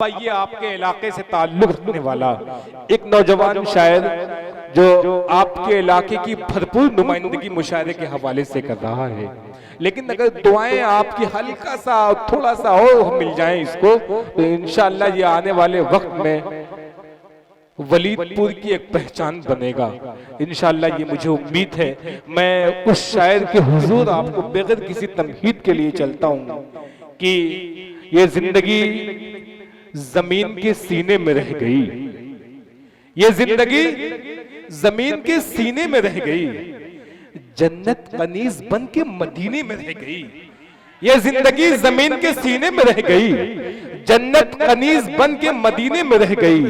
ये आपके इलाके से ताल्लुक रखने वाला एक नौजवान शायर जो आपके इलाके की भरपूर नुमाइंदगी मुशायरे के हवाले से कर रहा है, लेकिन अगर दुआएं आपकी हल्का सा थोड़ा सा और मिल जाएं इसको, तो इंशाअल्लाह ये आने वाले वक्त में वलीदपुर की एक पहचान बनेगा इंशाअल्लाह। ये मुझे उम्मीद है। मैं उस शायर के हुजूर आपको बगैर किसी तमहीद के लिए चलता हूँ कि ये जिंदगी जमीन के सीने में रह गई, ये जिंदगी जमीन के सीने में रह गई, जन्नत कनीज बन के मदीने में रह गई। ये जिंदगी जमीन के सीने में रह गई, जन्नत कनीज बन के मदीने में रह गई।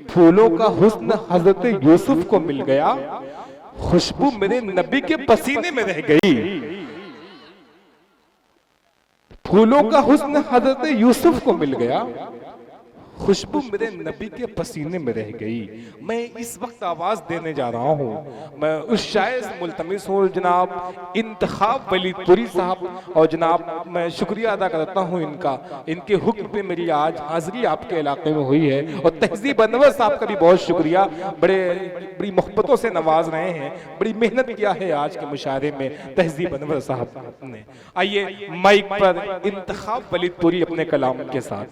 फूलों का हुस्न हजरत यूसुफ को मिल गया, खुशबू मेरे नबी के पसीने में रह गई। फूलों का हुस्न हजरत यूसुफ को मिल गया, खुशबू मेरे नबी के पसीने में रह गई। मैं इस वक्त आवाज देने जा रहा हूँ, मैं उस शायर से मुल्तमिस हूँ जनाब इंतखाब वलीदपुरी साहब, और जनाब मैं शुक्रिया अदा करता हूँ इनका, इनके हुक्म पे मेरी आज हाजिरी आपके इलाके में हुई है। और तहजीब अनवर साहब का भी बहुत शुक्रिया, बड़ी मोहब्बतों से नवाज रहे हैं, बड़ी मेहनत किया है आज के मुशायरे में तहजीब अनवर साहब ने। आइए माइक पर इंतखाब वलीदपुरी अपने कलाम के साथ।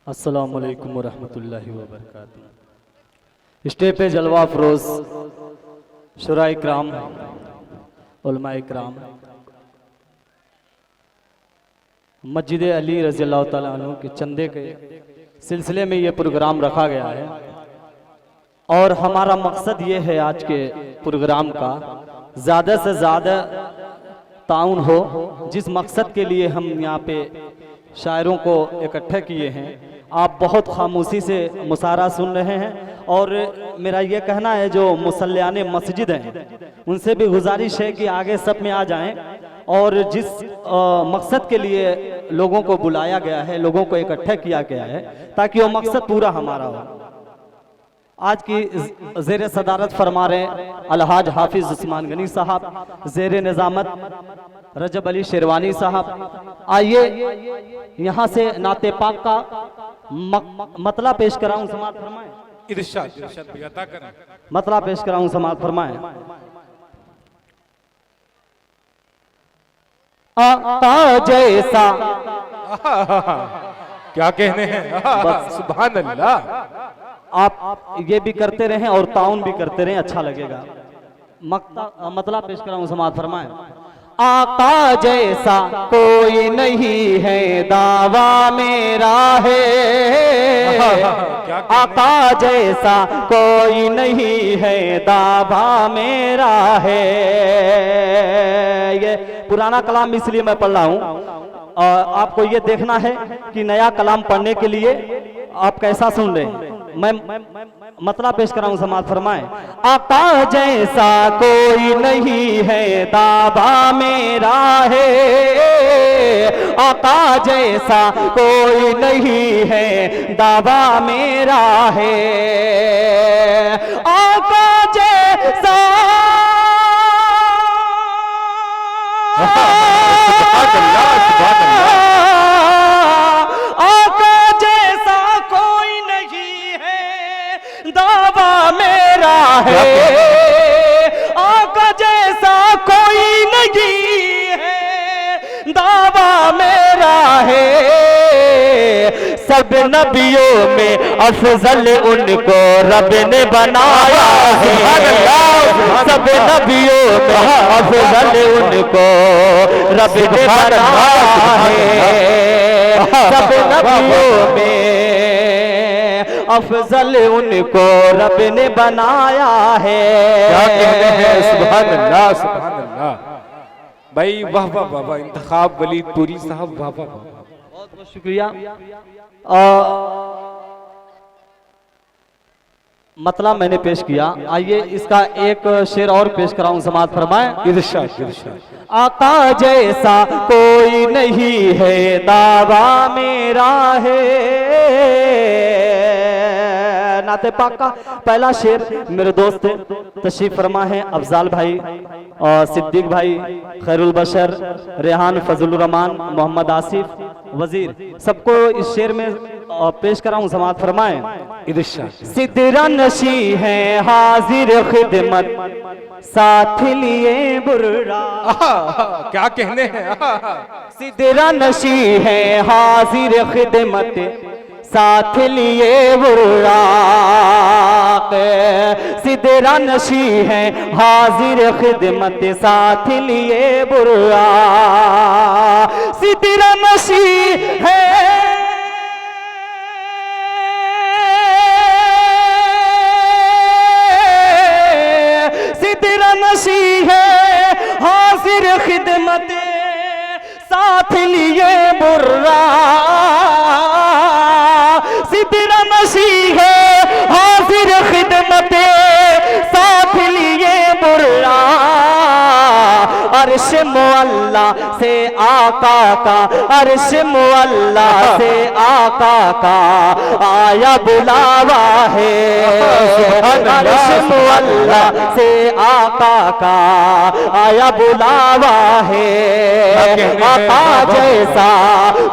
अस्सलाम वालेकुम वरहमतुल्लाहि वबरकातुहू। स्टेज पे जलवा फरोज शुराए इकराम, उलमा इकराम, मस्जिद अली रज़ी अल्लाह ताला अन्हु के चंदे के सिलसिले में ये प्रोग्राम रखा गया है। और हमारा मकसद ये है आज के प्रोग्राम का ज़्यादा से ज़्यादा ताउन हो, जिस मकसद के लिए हम यहाँ पे शायरों को इकट्ठा किए हैं। आप बहुत खामोशी से मुसारा सुन रहे हैं, और मेरा ये कहना है जो मुसल्लियाने मस्जिद हैं उनसे भी गुजारिश है कि आगे सब में आ जाएं, और जिस मकसद के लिए लोगों को बुलाया गया है, लोगों को इकट्ठा किया गया है, ताकि वो मकसद पूरा हमारा हो। आज की ज़ेर सदारत फरमा रहे अलहाज हाफिज उस्मान गनी साहब, ज़ेर निज़ामत रजब अली शेरवानी साहब। आइए यहाँ से नाते पाक का मतला पेश कराऊं, समाअत फरमाएं। इरशाद भैया अता करें। मतला पेश कराऊं, समाअत फरमाएं। आका जैसा क्या कहने हैं, सुभान अल्लाह। आप ये भी करते रहें और ताउन भी करते रहें, अच्छा लगेगा। मतला पेश कराऊं, समाअत फरमाएं। आका जैसा कोई नहीं है, दावा मेरा है। आका जैसा कोई नहीं है, दावा मेरा है। ये पुराना कलाम इसलिए मैं पढ़ रहा हूँ, आपको ये देखना है कि नया कलाम पढ़ने के लिए आप कैसा सुन रहे हैं। मैं मतला पेश कराऊं, समाअत फरमाएं। आका जैसा कोई नहीं है, दावा मेरा है। आका जैसा कोई नहीं है, दावा मेरा है। आका जैसा आका जैसा कोई नहीं है, दावा मेरा है। सब नबियों में अफजल उनको रब ने बनाया है। सब नबियों में अफजल उनको रब ने बनाया है। सब नबियों में अफजल उनको रब ने बनाया है। क्या कहते हैं, सुभान अल्लाह, सुभान अल्लाह। भाई वाह वाह वाह वाह, इंतखाब वलीदपुरी साहब, वाह वाह वाह, बहुत बहुत शुक्रिया। मतला मैंने पेश किया, आइए इसका एक शेर और पेश कराऊं, समाअत फरमाएं। इरशाद इरशाद। आका जैसा कोई नहीं है, दावा मेरा है। नाते पाक का पहला शेर मेरे दोस्त तशरीफ फरमा है अफजाल भाई और सिद्दीक भाई, खैरुल बशर, रेहान, फजलुर रहमान, मोहम्मद आसिफ वजीर सबको इस शेर में पेश कराऊं, समात फरमाएं। इरशाद। सिदरा नशी है हाजिर खिदमत, साथ लिए बुर्रा। क्या कहने हैं। सिदरा नशी है हाजिर खिदमत, साथ लिए बुर्रा। सिदरा नशी है हाजिर खिदमत, साथ लिए बुर्रा। सिदरा नशी है नशी है हाजिर खिदमत, साथ लिए बुर्रा। सिदरा नशी है हाजिर खिदमत, साथ लिए बुर्रा। अर्श मुअल्ला से आका का, अर्श मुअल्ला से आका का आया बुलावा है। अर्श मुअल्ला से आका का आया बुलावा है। आका जैसा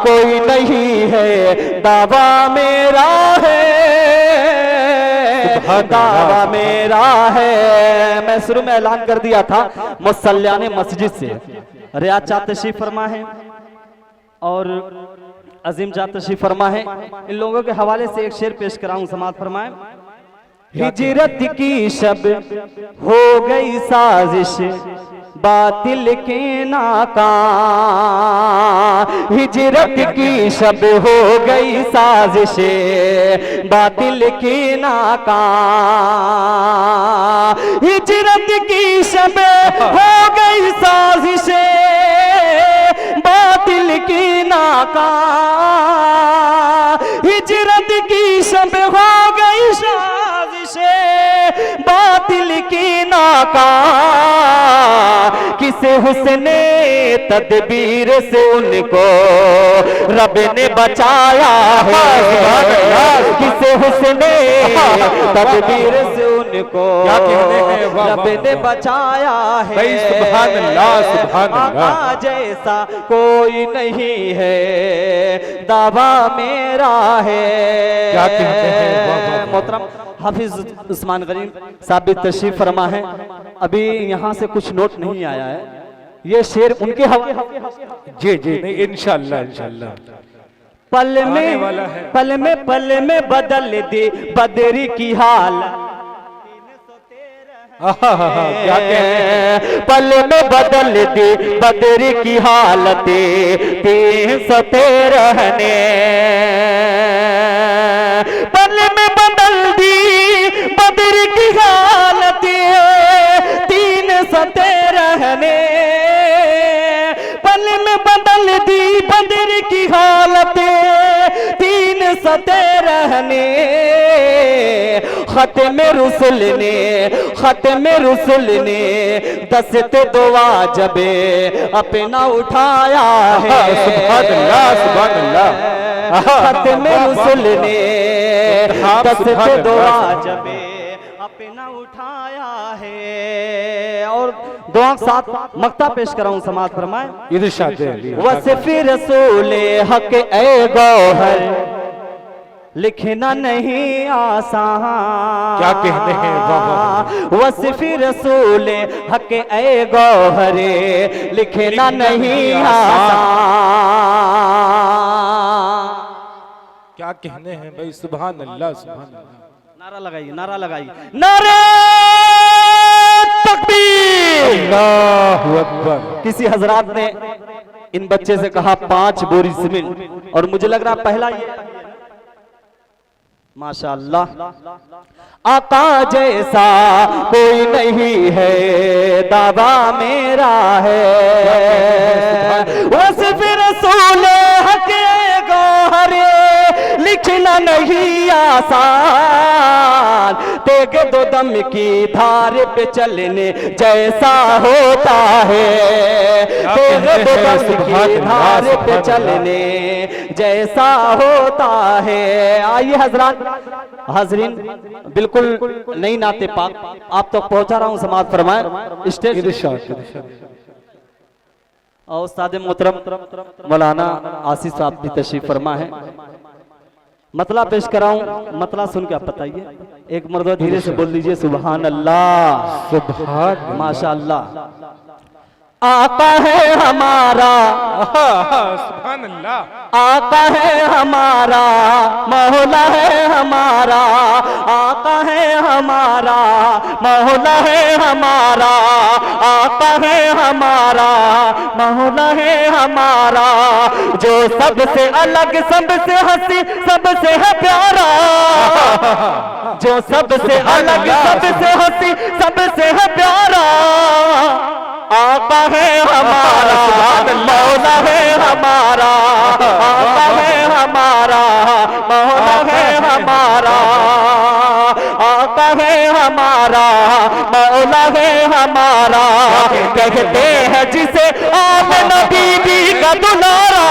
कोई नहीं है, दावा मेरा है, दावा मेरा है। मैं शुरू में ऐलान कर दिया था, मुसल्लाने मस्जिद से रियाज चा तशरीफ फरमा है और अजीम चा तशरीफ फरमा है। इन लोगों के हवाले से एक शेर पेश कराऊं, समात फरमाएं। हिजरत की शब हो गई साजिश, बातिल के नाकाम। हिजरत की शब हो गई साजिश, बातिल की नाकाम। हिजरत की शब हो गई साजिश, बातिल की नाकाम। हिजरत की शब हो गई साजिश, बातिल की नाकाम। किसे हुस्ने तदबीर से उनको रब ने बचाया है। किसे हुस्ने तदबीर से उनको रब ने बचाया है। सुभान अल्लाह, सुभान अल्लाह। आका जैसा कोई नहीं है, दावा मेरा है। क्या कहते हैं। मोहतरम हाफिज उस्मान गनी साहब भी तशरीफ फरमा है। अभी यहाँ से कुछ नोट नहीं आया है, ये शेर उनके हवाले। जी जी, नहीं इंशाल्लाह इंशाल्लाह। पल में बदल दे बदरी की हाल। क्या कहते। पल में बदल दे बदरी की हालत, 313 रहने। पल में बदल दी बदरी की हालत, 313 रहने। पल में बदल दी बदरी की हालत, 313 रहने। खत्म रुसुल ने दस्ते दुआ जबे अपना उठाया है। सुभान अल्लाह, सुभान अल्लाह। खत्म रुसुल ने दस्ते दुआ जबे अपना उठाया है। और दुआ के साथ मक्ता पेश कराऊं, समात फरमाएं। इरशाद। वसिफ़ रसूल हक ए गौहर, लिखना नहीं आसान। क्या कहते हैं। वसिफ़ रसूल हक ए गौहरे, लिखना नहीं आसान। क्या कहने हैं भाई। सुभान अल्लाह, सुभान अल्लाह। नारा लगाइए, नारा लगाइए, नारे तकबीर। अल्लाहु अकबर। किसी हजरात ने इन बच्चे से कहा 5 बोरी सीमेंट, और मुझे लग रहा पहला ये। माशाअल्लाह। आका जैसा कोई नहीं है, दावा मेरा है। वसिफ़ रसूल हक गौहरे, लिखना नहीं आसान। तेग दो दम की धार पे चलने जैसा होता है। तेग दो दम की धार पे चलने जैसा होता है। आइए हजरात, हाजरीन, बिल्कुल नई नाते पाक आप तक पहुंचा रहा हूं, समात फरमाएं। स्टेज और उस्ताद मोहतरम मौलाना आसिफ साहब भी तशरीफ फरमा है। मतला पेश कराऊं, मतला सुन के आप बताइए। एक मर्द धीरे से बोल दीजिए सुभान अल्लाह। सुभान माशा अल्लाह। आका है हमारा, सुभान अल्लाह। आका है हमारा, मौला है हमारा, आका है हमारा, मौला है हमारा, आका है हमारा, मौला है हमारा, जो सबसे अलग, सबसे हंसी, सबसे है प्यारा, जो सबसे अलग, सबसे हंसी, सबसे है प्यारा, आका है हमारा, मौला है हमारा, आका है हमारा, मौला है हमारा, आका है हमारा, मौला है हमारा, कहते हैं जिसे आमना बीबी का दुलारा,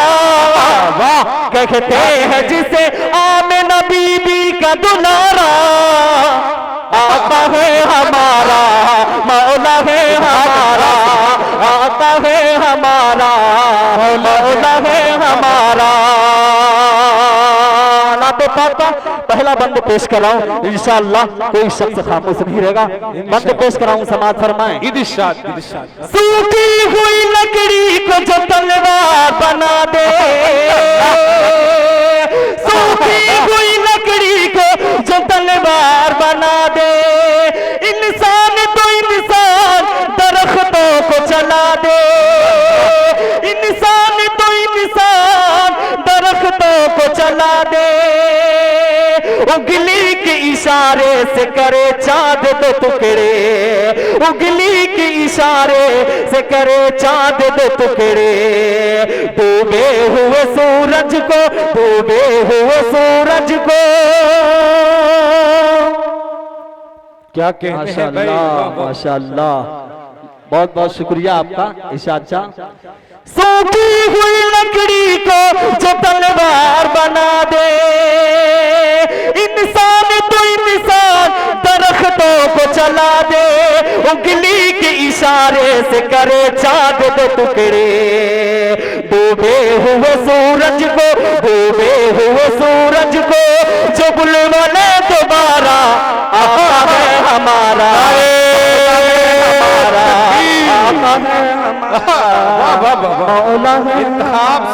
कहते हैं जिसे आमना बीबी का दुलारा, आका है हमारा, मौला है हमारा, आका है हमारा, मौला है हमारा। नाते पाक का पहला बंद पेश कराऊं, इंशाअल्लाह कोई शख्स खामोश नहीं रहेगा। बंद पेश कराऊं, समाज फरमाएं। इरशाद इरशाद। सूखी हुई लकड़ी को जो तलवार बना दे, सूखी हुई लकड़ी को जो तलवार बना दे, इंसान तो इंसान दरख्तों को चला दे, इंसान तो इंसान दरख्तों को चला दे, उंगली के इशारे से करे चांद दो टुकड़े, उंगली के इशारे से करे चांद दो टुकड़े, डूबे हुए सूरज को, डूबे हुए सूरज को, क्या कहते हैं भाई? माशाअल्लाह माशाअल्लाह, बहुत बहुत शुक्रिया आपका इशाद शाह। सूखी हुई लकड़ी को जो तलवार बना दे, इंसान तो इंसान दरख्तों को चला दे, उंगली के इशारे से करे चांद दो टुकड़े, डूबे हुए सूरज को, डूबे हुए सूरज को जो बुलवाने दोबारा, आका है हमारा, हमारा, आका है हमारा, मौला है।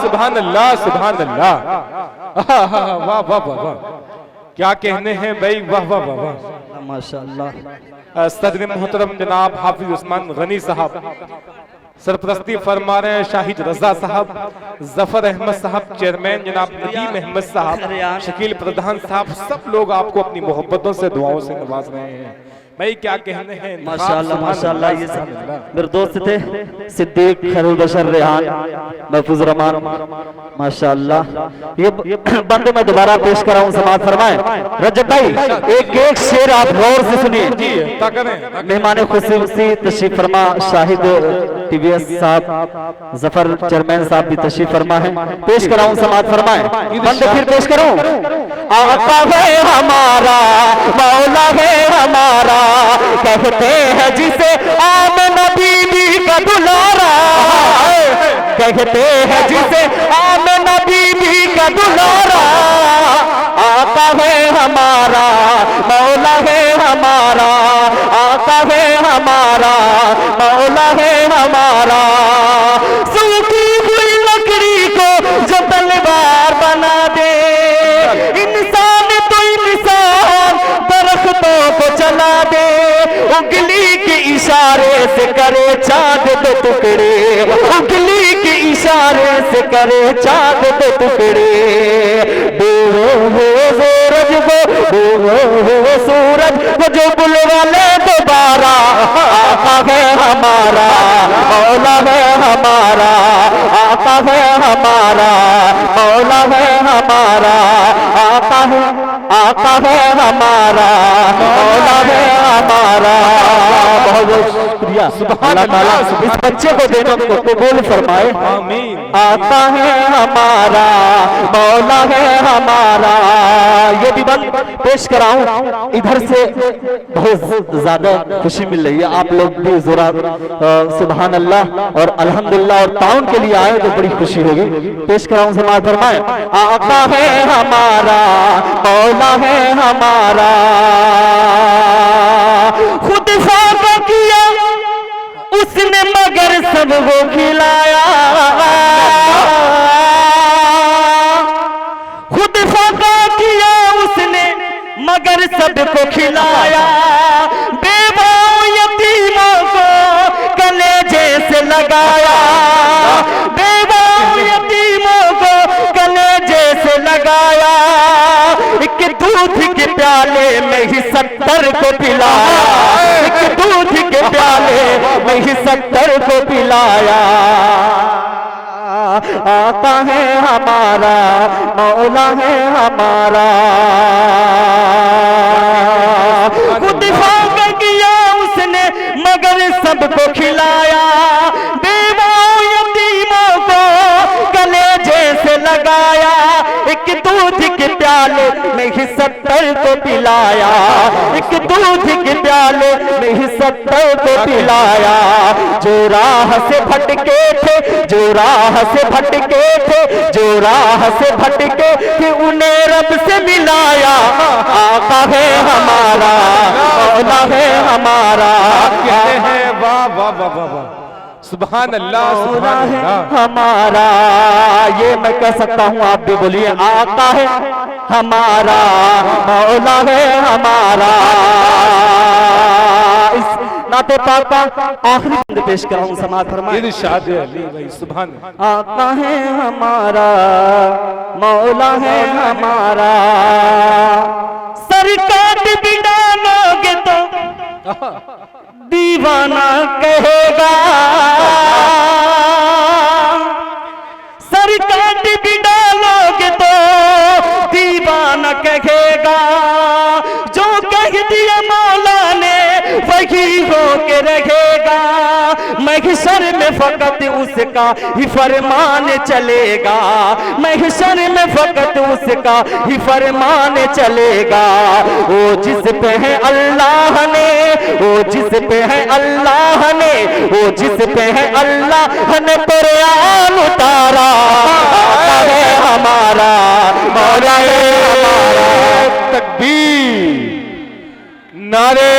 सुभान अल्लाह सुभान अल्लाह। वाह वाह वाह वाह, क्या कहने हैं भाई, वाह वाह वाह वाह, माशाअल्लाह। सदर मोहतरम जनाब हाफिज उस्मान गनी साहब सरपरस्ती फरमा रहे हैं, शाहिद रजा साहब, जफर अहमद साहब, चेयरमैन जनाब नदीम अहमद साहब, शकील प्रधान साहब, सब लोग आपको अपनी मोहब्बतों से, दुआओं से नवाज रहे हैं भाई। क्या कहने हैं, माशाअल्लाह माशाअल्लाह। ये मेरे दोस्त थे सिद्दीक खैरुल बशर रेहान महफूज रहमान, माशाअल्लाह। ये बंद में दोबारा पेश कराऊं, समाज फरमाएं। रजब भाई एक एक शेर आप गौर से सुनिए। मेहमान खुसूसी तशरीफ फरमा, शाहिद टीवीएस साहब, जफर चेयरमैन साहब भी तशरीफ फरमा है। पेश कराऊं, समाज फरमाएं। बंद फिर पेश करूं। आका है हमारा, मौला है हमारा, कहते हैं जिसे आमना बीबी का दुलारा, कहते हैं जिसे आमना बीबी का दुलारा, आका है हमारा, मौला है हमारा, आका है हमारा, मौला है हमारा, सूखी हुई लकड़ी को जो तलवार बना दे, इंसान तो इंसान दरख्तों को चला दे, उंगली के इशारे से करे चांद दो टुकड़े, उंगली के इशारे से करे चांद दो टुकड़े, डूबे हुए सूरज को, डूबे हुए सूरज को जो बुलवाले दोबारा, आका है हमारा, मौला है हमारा, आका है हमारा, मौला है हमारा, आका है, आका है हमारा, मौला है हमारा। बहुत बहुत शुक्रिया, अल्लाह ताला इस बच्चे को देने को कबूल फरमाए, आमीन। आका है हमारा, मौला है हमारा। ये भी बंद पेश कराऊं। इधर से बहुत ज्यादा खुशी मिल रही है, आप लोग भी जोरा सुभान अल्लाह और अल्हम्दुलिल्लाह और ताउन के लिए आए तो बड़ी खुशी होगी। पेश कराऊं समाज फरमाए। आका है हमारा, मौला है हमारा, खुद फाका किया उसने मगर सबको खिलाया, खुद फाका किया उसने मगर सबको खिलाया, बेवाओं यतीमों को कलेजे से लगाया, बेवाओं यतीमों को कलेजे से लगाया, एक दूध के प्याले में ही 70 को पिलाया, एक दूध के प्याले में ही 70 को पिलाया। आका है हमारा, मौला है हमारा, खुद फाका किया उसने मगर सबको खिलाया, बेवाओं यतीमों को कलेजे से लगाया, एक दूध के प्याले में ही 70 को पिलाया, एक दूध के प्याले में ही 70 को पिलाया। जो राह से भटके थे, जो राह से भटके थे, जो राह से भटके थे, उन्हें रब से मिलाया। आका है हमारा, मौला है हमारा, कहते हैं वाह वाह वाह वाह वाह, सुभान अल्लाह सुभान अल्लाह। हमारा ये मैं कह सकता हूँ, आप भी बोलिए। आका है हमारा, मौला है हमारा। इस नाते पाक का आखिरी बंद पेश कराऊं, समाज फरमाए। इरशाद अली भाई सुभान। आका है हमारा, मौला है हमारा, सरकार भी डालोगे तो दीवाना कहेगा, सरकार भी डालोगे तो दीवाना कहेगा, जो कह दिया मौला ने वही होके रहेगा, महशर में फकत उसका ही फरमान चलेगा, महशर में फकत उसका ही फरमान चलेगा। वो जिस पे है अल्लाह ने, वो जिस पे है अल्लाह ने, वो जिस पे है अल्लाह ने कुरान उतारा। आका है हमारा, मौला है हमारा। तकबीर, नारे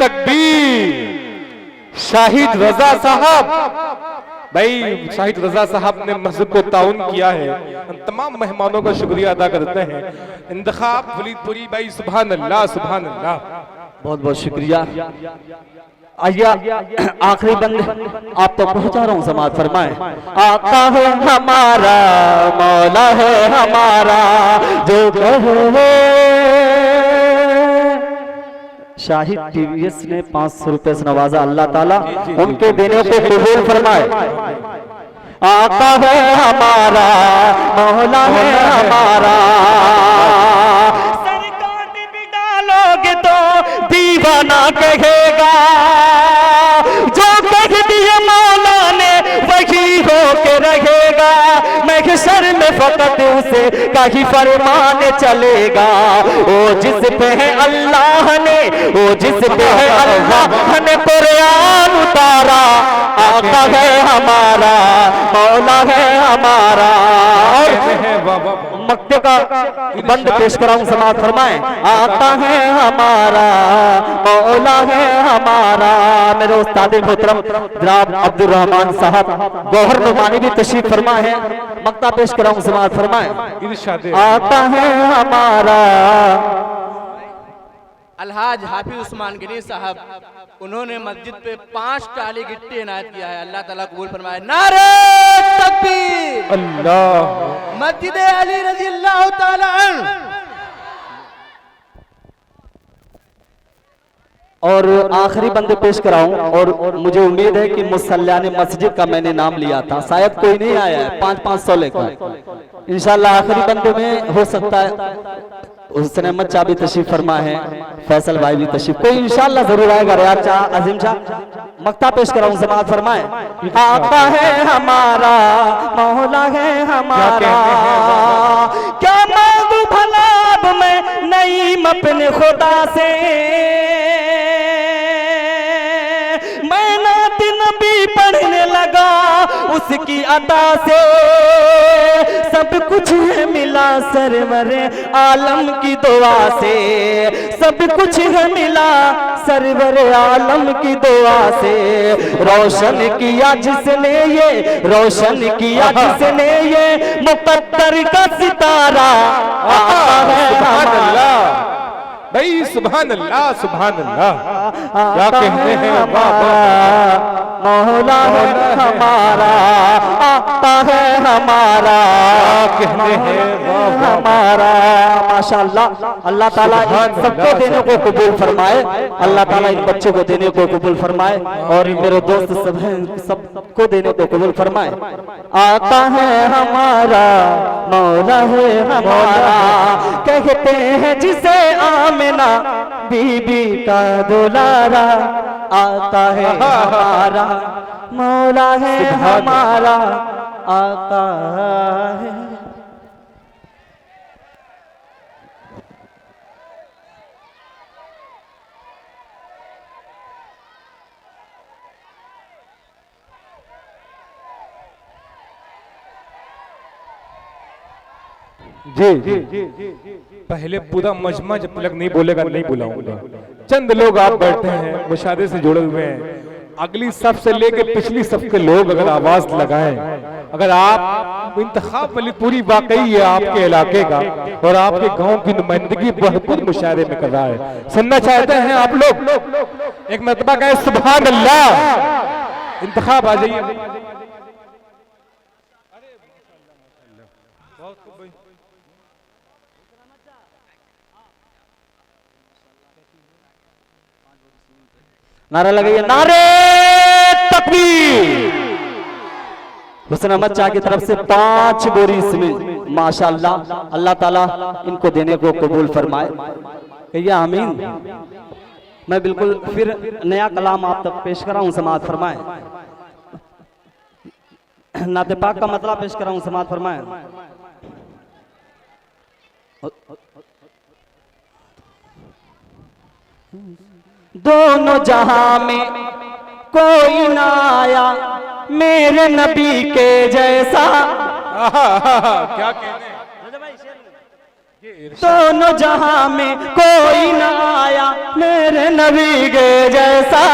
तकबीर। शाहिद रजा साहब, भाई शाहिद रजा साहब ने मस्जिद को ताउन किया है, हम तमाम मेहमानों का शुक्रिया अदा करते हैं। इंतखाब वलीदपुरी भाई सुभान अल्लाह सुभान अल्लाह। बहुत बहुत शुक्रिया। आइए आखिरी बंद आप तो पहुंचा रहा हूं, समाज फरमाए। आका है हमारा, मौला है हमारा, जो कहे। शाहिद टीवीएस ने 500 रुपए से नवाजा, अल्लाह ताला उनके देने को कबूल फरमाए। आका है हमारा, मौला है हमारा, सरकार भी डालोगे तो दीवाना कहेगा, जो कह दिया मौला ने वही होके रहेगा, महशर में फकत उसे का ही फरमान चलेगा। वो जिस पे है अल्लाह ने, वो जिस पे है अल्लाह ने कुरान उतारा। आका है हमारा, मौला है हमारा। और मक्ते का बंद पेश कराऊं, समाज फरमाए। आका है हमारा, मौला है हमारा। मेरे उस्ताद मोहतरम जनाब अब्दुल रहमान साहब गौहर नुमानी भी तशरीफ फरमा है, मक्ता पेश कराऊं, समाज फरमाए। आका है हमारा। अलहाज हाफिज उस्मान गनी साहब, उन्होंने मस्जिद पे 5 टाली गिट्टी इनायत किया है, अल्लाह ताला कबूल फरमाए। नारे तकबीर, अल्लाह। मस्जिद अली रजी अल्लाह ताला अन्हु। और आखिरी बंदे पेश कराऊं, और मुझे उम्मीद है कि मुसल्ला ने मस्जिद का मैंने नाम लिया था, शायद कोई नहीं आया है 500-500 लेकर। इंशाल्लाह आखिरी बंदे में हो सकता है हुसैन अहमद चा भी तशरीफ फरमा है, फैसल भाई भी तशरीफ, कोई इंशाल्लाह जरूर आएगा। रियाज चा, अजीम चा, मक्ता पेश कराऊं, समाअत फरमाए। आका है हमारा, मौला है हमारा, क्या मांगू भला अब मैं अपने खुदा से, मैं नात नबी पढ़ने लगा उसकी अदा से, सब कुछ है मिला सरवर आलम की दुआ से, सब कुछ है मिला सरवर आलम की दुआ से। रोशन किया जिसने ये, रोशन किया जिसने ये मुकद्दर का सितारा सुभान अल्लाह भाई, सुभान अल्लाह, सुभान अल्लाह। क्या कहते हैं, मौला है हमारा, आता है हमारा, कहते हैं हमारा। माशाअल्लाह, अल्लाह ताला इन सबको देने को कबूल फरमाए, अल्लाह ताला इन बच्चों को देने को कबूल फरमाए और मेरे दोस्त सब हैं सबको देने को कबूल फरमाए। आता है हमारा, मौला है हमारा, कहते हैं जिसे आमिना बीबी का दुलारा। आता है हमारा, मौला है हमारा, आता है। जी पहले पूरा मजमा जब तक नहीं बोलेगा नहीं बुलाऊंगा। चंद लोग आप बैठे हैं मुशाहदे से जुड़े हुए हैं, अगली सफ से लेके पिछली सफ के लोग अगर आवाज लगाएं, अगर आप इंतखाब वाली पूरी वाकई है आपके इलाके का और आपके गांव की नुमाइंदगी भरपूर मुशाहरे में कर रहा है, सुनना चाहते हैं आप लोग, एक मरतबा कहें सुभान अल्लाह। इंतखाब आ जाइए। नारा लगाइए, नारे तकबीर। हुसैन अहमद शाह की तरफ से 5 बोरी इसमें माशाअल्लाह, अल्लाह ताला इनको देने को कबूल फरमाए, कहिए आमीन। मैं बिल्कुल फिर नया कलाम आप तक पेश कर रहा हूं, समाअत फरमाए। नाते पाक का मतलब पेश कर रहा हूं, समाअत फरमाए। दोनों जहां में कोई ना आया मेरे नबी के जैसा। क्या कहने, दोनों जहां में कोई ना आया मेरे नबी के जैसा।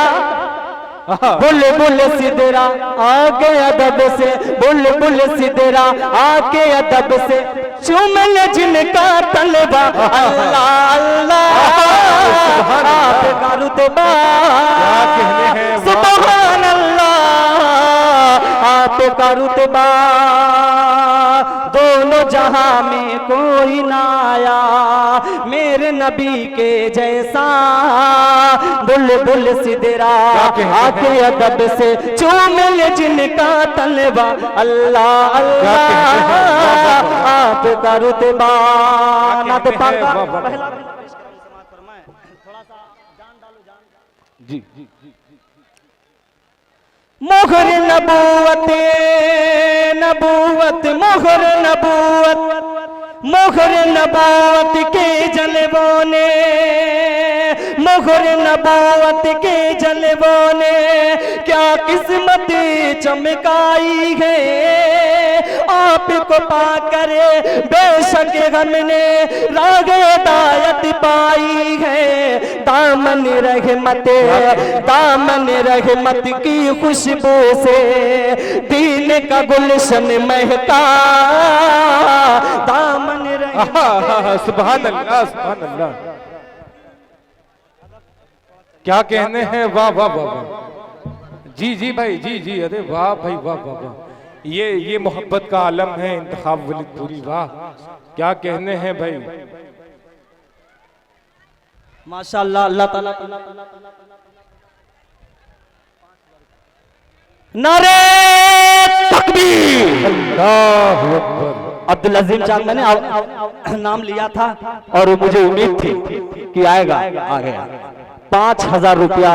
बुलबुल सिदरा आके अदब से, बुलबुल सिदरा आके अदब से चुमन जिनका तलबा। अल्लाह अल्लाह आप का रुतबा, सुभान अल्लाह आप का रुतबा। दोनों जहां में कोई ना आया मेरे नबी के जैसा। बुलबुल सिदरा आके अदब से चूम जिनका तलबा। अल्लाह अल्लाह आप का रुतबा। नाते पाक का पहला थोड़ा सा जान डालो, जान जी मोहर नबूवत नबूवत मोहर नबूवत, मोहर नबूवत के जलवों ने, मोहर नबूवत के जलवों ने क्या किस्मत चमकाई है। आपको पाकर बेशक हमने राग हिदायत पाई है। दामन रहमत की खुशबू से दीन का गुलशन महका। दामन सुभान अल्लाह, सुभान अल्लाह। क्या कहने हैं, वाह वाह वाह वाह। जी जी भाई, जी अरे वाह भाई, वाह वाह वाह। ये मोहब्बत का आलम है, इंतखाब वाली पूरी, वाह क्या कहने हैं भाई। माशाअल्लाह, अल्लाह ताला। नारे तकबीर। अल्लाहु अकबर। अब्दुल अजीम चांद, मैंने नाम लिया था और मुझे उम्मीद थी कि आएगा, आ गया। 5000 रुपया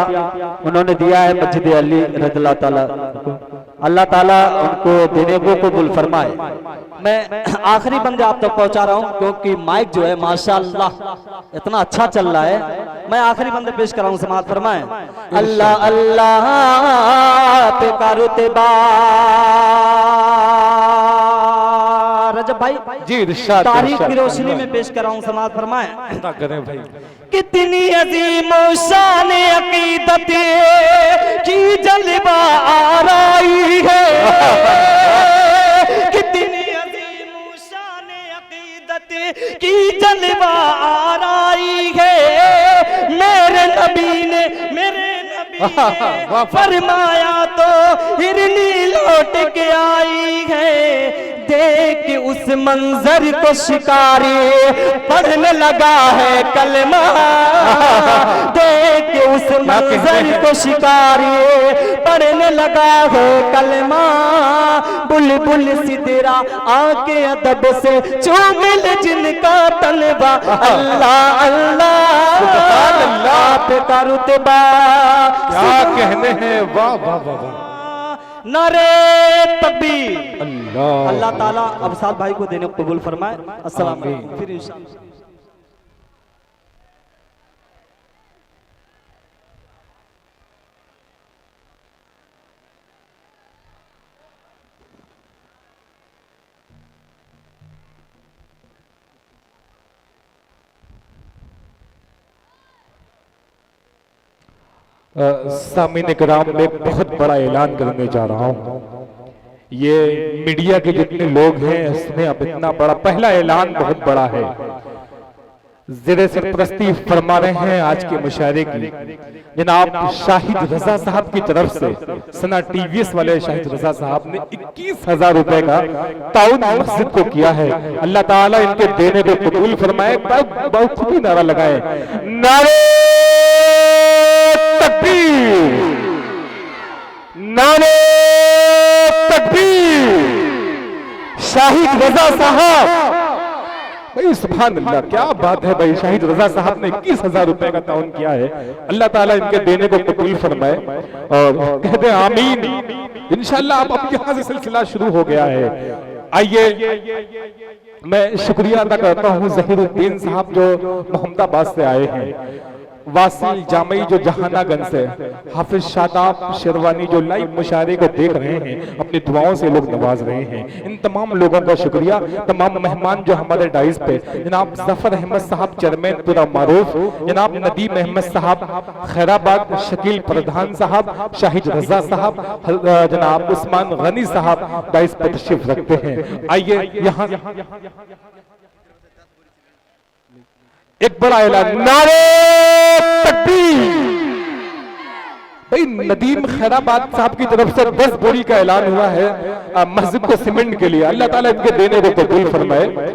उन्होंने दिया है मस्जिद अली रज़ियल्लाहु ताला को। अल्लाह ताला उनको देने को कबूल फरमाए। मैं आखिरी बंदे आप तक पहुंचा रहा हूं क्योंकि माइक जो है माशाअल्लाह इतना अच्छा चल रहा है। मैं आखिरी बंदे पेश कर रहा हूं, समाअत फरमाएं। अल्लाह अल्लाह पे कारुतबा रजब भाई जी इरशाद तारीख की रोशनी में पेश कर रहा हूं, समाअत फरमाएं। करें भाई। कितनी अजीम शान अकीदत की जलवा आराई है, कितनी अजीम शान अकीदत की जलवा आराई है। मेरे नबी ने फरमाया तो हिरनी लौट के आई है। देख उस मंजर को शिकारी पढ़ने लगा है कलमा, देख उस मंजर को शिकारी पढ़ने लगा है कलमा। बुलबुल सिदरा आके अदब से चूमिल जिनका तलबा। अल्लाह अल्लाह पे का रुतबा क्या कहने हैं, वाह वाह वाह वाह। नारे तकबीर। अल्लाह अल्लाह ताला अबसार भाई को देने को कबूल फरमाए। अस्सलाम वालेकुम। फिर इंशाअल्लाह। सामीन कराम में बहुत बड़ा ऐलान करने जा रहा हूं। ये मीडिया के जितने लोग हैं उसमें अब इतना बड़ा पहला ऐलान बहुत बड़ा है। ज़ेरे सरपरस्ती फरमा रहे हैं आज के मुशायरे की जनाब शाहिद रजा साहब की तरफ से। सना टीवीएस वाले शाहिद रजा साहब ने 21,000 रुपए का ताउन मस्जिद को किया है। अल्लाह ताला इनके देने को कबूल फरमाए। बहुत खूबी नारा लगाए, नारे तकबीर, नारे तकबीर। शाहिद रजा साहब भाई सुभान अल्लाह, क्या बात है भाई। शाहिद रजा साहब ने 21,000 रुपए का ताउन किया है। अल्लाह ताला इनके देने को कबूल फरमाए और कहते हैं आमीन। इंशाअल्लाह अब यहाँ से सिलसिला शुरू हो गया है। आइए मैं शुक्रिया अदा करता हूँ जहीरुद्दीन साहब जो मोहम्मदाबाद से आए हैं, वासिल जामई जो जहानागंज से, हाफिज शादाब शेरवानी जो लाइव मुशायरे को देख रहे हैं, अपनी दुआओं से लोग नवाज रहे हैं। इन तमाम लोगों का शुक्रिया। तमाम मेहमान जो हमारे डाइस पे जनाब जफर अहमद साहब चेयरमैन पूरा मारूफ, जनाब नदीम अहमद साहब खैराबाद, शकील प्रधान साहब, शाहिद रजा साहब, जनाब उस्मान गनी साहब डाइस पे तशरीफ रखते हैं। आइए यहाँ एक बड़ा ऐलान, नारे तकबीर। भाई नदीम खैराबाद साहब की तरफ से 10 बोरी का ऐलान हुआ है मस्जिद को सीमेंट के लिए। अल्लाह ताला इनके देने को कबूल फरमाए।